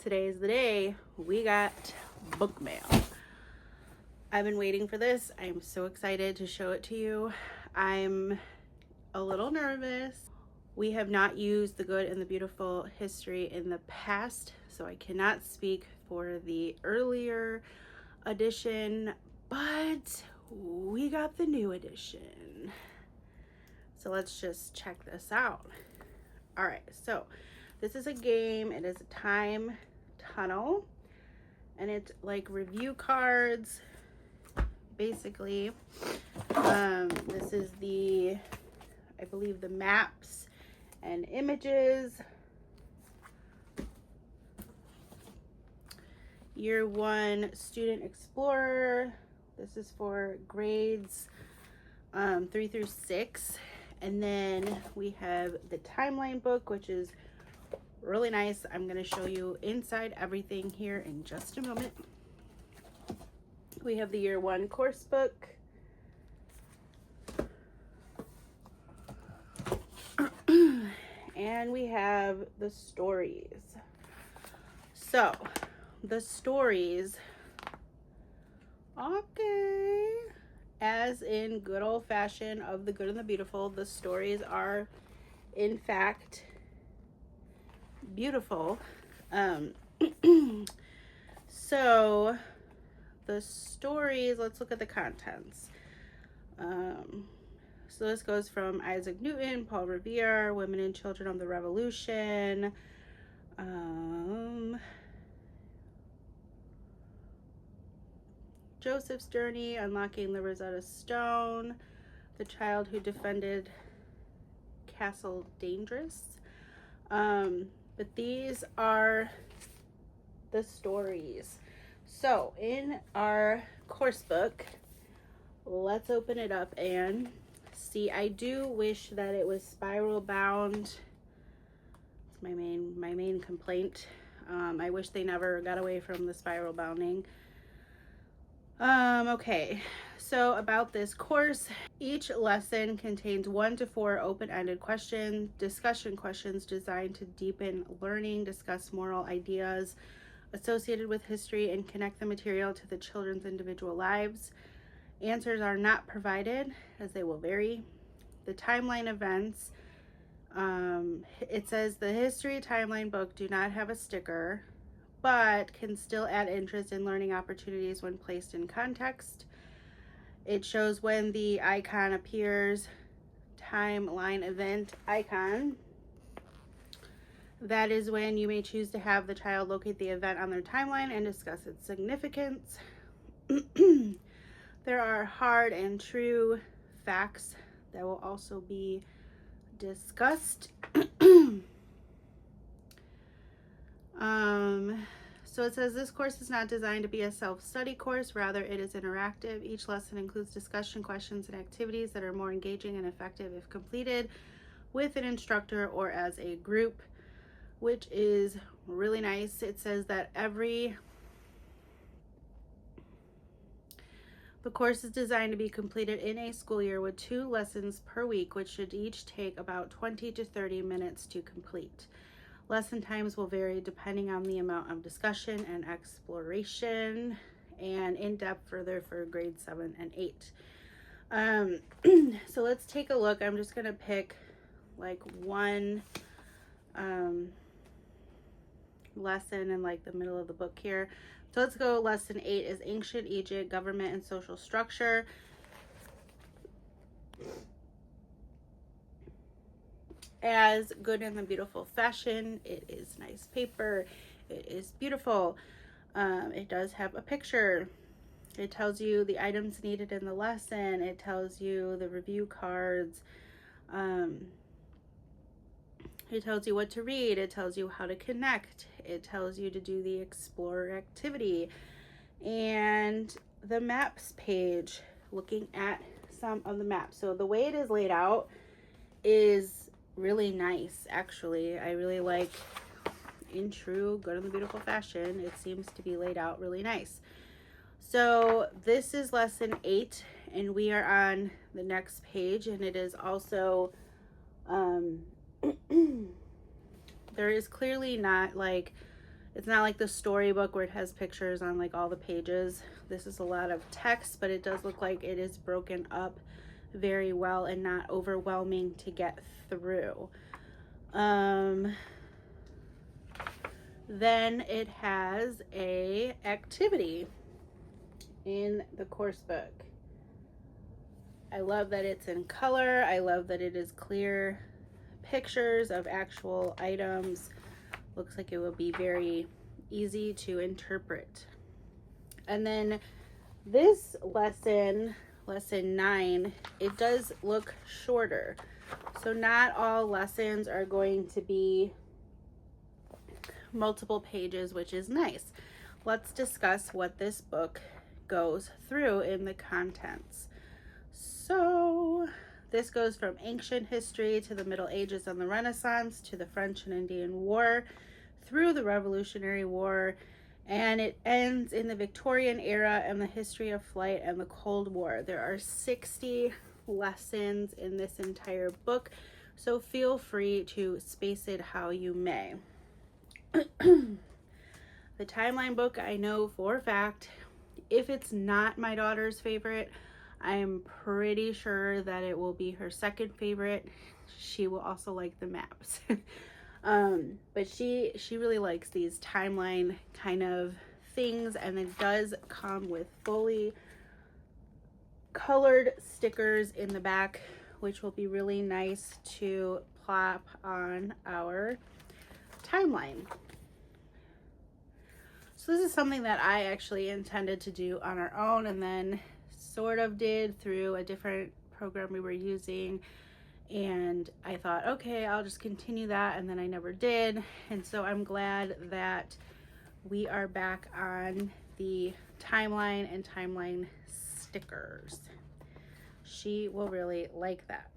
Today is the day we got book mail. I've been waiting for this. I'm so excited to show it to you. I'm a little nervous. We have not used The Good and the Beautiful history in the past, so I cannot speak for the earlier edition, but we got the new edition. So let's just check this out. All right, so this is a game. It is a time tunnel, and it's like review cards, basically. This is the, I believe, the maps and images. Year 1 Student Explorer. This is for grades 3 through 6. And then we have the timeline book, which is really nice. I'm going to show you inside everything here in just a moment. We have the Year 1 course book. And we have the stories. So, the stories, okay, as in good old-fashioned of The Good and the Beautiful, the stories are, in fact, beautiful. So, the stories, let's look at the contents. So this goes from Isaac Newton, Paul Revere, Women and Children of the Revolution, Joseph's Journey, Unlocking the Rosetta Stone, The Child Who Defended Castle Dangerous. But these are the stories. So in our course book, let's open it up and see. I do wish that it was spiral bound. It's my main complaint. I wish they never got away from the spiral bounding. Okay, so about this course, each lesson contains 1 to 4 open-ended discussion questions designed to deepen learning, discuss moral ideas associated with history, and connect the material to the children's individual lives. Answers are not provided, as they will vary. The timeline events, it says the history timeline book do not have a sticker, but can still add interest in learning opportunities when placed in context. It shows when the icon appears, timeline event icon. That is when you may choose to have the child locate the event on their timeline and discuss its significance. There are hard and true facts that will also be discussed. So it says this course is not designed to be a self-study course. Rather, it is interactive. Each lesson includes discussion questions and activities that are more engaging and effective if completed with an instructor or as a group, which is really nice. It says that the course is designed to be completed in a school year with 2 lessons per week, which should each take about 20 to 30 minutes to complete. Lesson times will vary depending on the amount of discussion and exploration, and in-depth further for grades 7 and 8. So let's take a look. I'm just going to pick like one lesson in like the middle of the book here. So let's go. Lesson 8 is Ancient Egypt, Government and Social Structure. As Good and the Beautiful fashion, it is nice paper. It is beautiful. It does have a picture. It tells you the items needed in the lesson. It tells you the review cards. It tells you what to read. It tells you how to connect. It tells you to do the Explorer activity. And the maps page, looking at some of the maps. So the way it is laid out is really nice, actually. I really like, in true Good and the Beautiful fashion, it seems to be laid out really nice. So this is lesson 8, and we are on the next page, and it is also there is clearly not like It's not like the storybook where it has pictures on like all the pages. This is a lot of text, but it does look like it is broken up very well and not overwhelming to get through. Then it has a activity in the course book. I love that it's in color. I love that it is clear pictures of actual items. Looks like it will be very easy to interpret. And then this lesson, lesson 9, it does look shorter. So not all lessons are going to be multiple pages, which is nice. Let's discuss what this book goes through in the contents. So this goes from ancient history to the Middle Ages and the Renaissance to the French and Indian War through the Revolutionary War, and it ends in the Victorian era and the history of flight and the Cold War. There are 60 lessons in this entire book, so feel free to space it how you may. The timeline book, I know for a fact, if it's not my daughter's favorite, I'm pretty sure that it will be her second favorite. She will also like the maps. But she really likes these timeline kind of things, and it does come with fully colored stickers in the back, which will be really nice to plop on our timeline. So this is something that I actually intended to do on our own, and then sort of did through a different program we were using, and I thought, okay, I'll just continue that, and then I never did. And so I'm glad that we are back on the timeline and timeline stickers. She will really like that.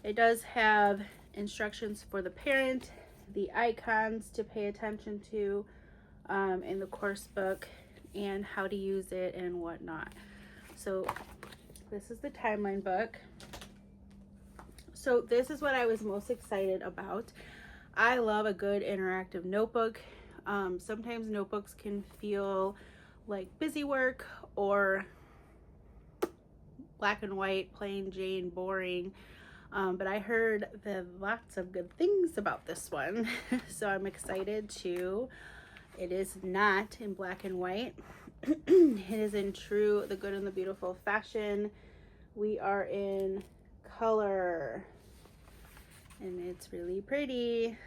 It does have instructions for the parent, the icons to pay attention to in the course book, and how to use it and whatnot. So this is the timeline book. So this is what I was most excited about. I love a good interactive notebook. Sometimes notebooks can feel like busy work or black and white, plain Jane, boring. But I heard lots of good things about this one. So I'm excited to. It is not in black and white. It is in true The Good and the Beautiful fashion. We are in color, and it's really pretty.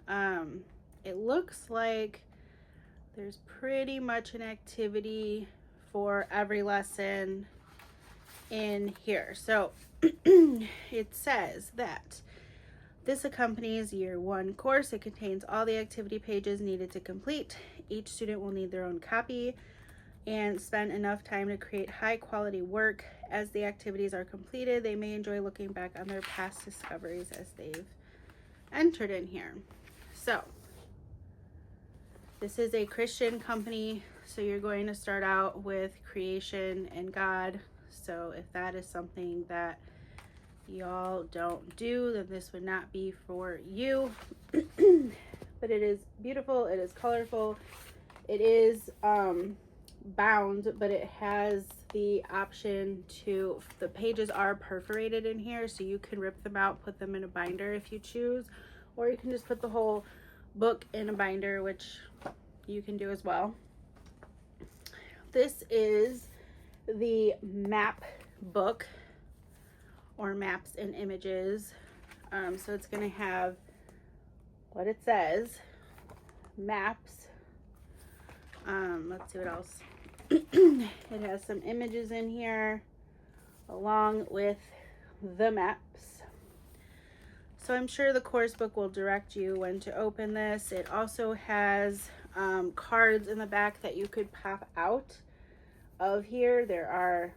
It looks like there's pretty much an activity for every lesson in here. So it says that this accompanies year 1 course. It contains all the activity pages needed to complete. Each student will need their own copy and spend enough time to create high quality work. As the activities are completed, they may enjoy looking back on their past discoveries as they've entered in here. So this is a Christian company, so you're going to start out with creation and God. So if that is something that y'all don't do, then this would not be for you. But it is beautiful, it is colorful, it is bound, but it has the option to, the pages are perforated in here, so you can rip them out, put them in a binder if you choose, or you can just put the whole book in a binder, which you can do as well. This is the map book, or maps and images. So it's going to have what it says, maps. Let's see what else. It has some images in here along with the maps. So I'm sure the course book will direct you when to open this. It also has cards in the back that you could pop out of here. There are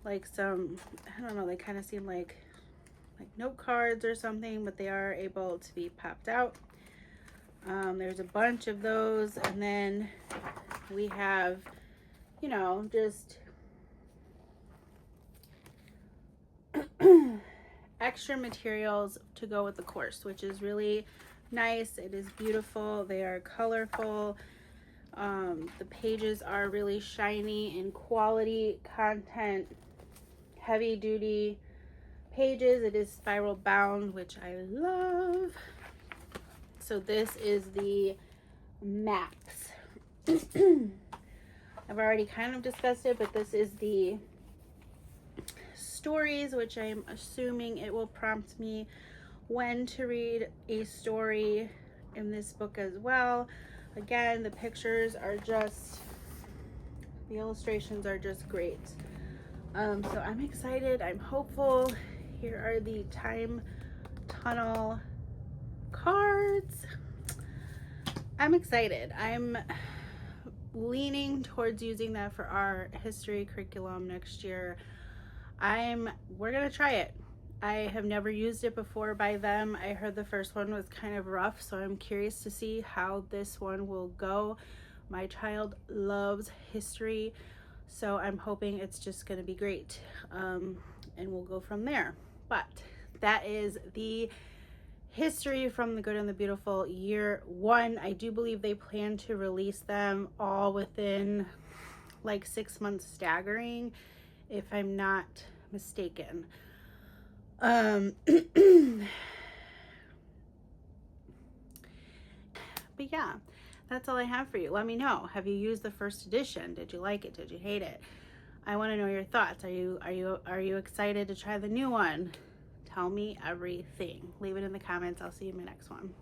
like some, I don't know, they kind of seem like note cards or something, but they are able to be popped out. There's a bunch of those, and then we have, you know, just extra materials to go with the course, which is really nice. It is beautiful. They are colorful. The pages are really shiny and quality content, heavy duty pages. It is spiral bound, which I love. So this is the maps. I've already kind of discussed it, but this is the stories, which I'm assuming it will prompt me when to read a story in this book as well. Again, the pictures are just, the illustrations are just great. So I'm excited. I'm hopeful. Here are the time tunnel cards. I'm excited. I'm leaning towards using that for our history curriculum next year. We're gonna try it. I have never used it before by them. I heard the first one was kind of rough, so I'm curious to see how this one will go. My child loves history, so I'm hoping it's just gonna be great, and we'll go from there. But that is the history from the Good and the Beautiful year 1. I do believe they plan to release them all within like 6 months staggering, if I'm not mistaken. But yeah, that's all I have for you. Let me know. Have you used the first edition? Did you like it? Did you hate it? I want to know your thoughts. Are you excited to try the new one? Tell me everything. Leave it in the comments. I'll see you in my next one.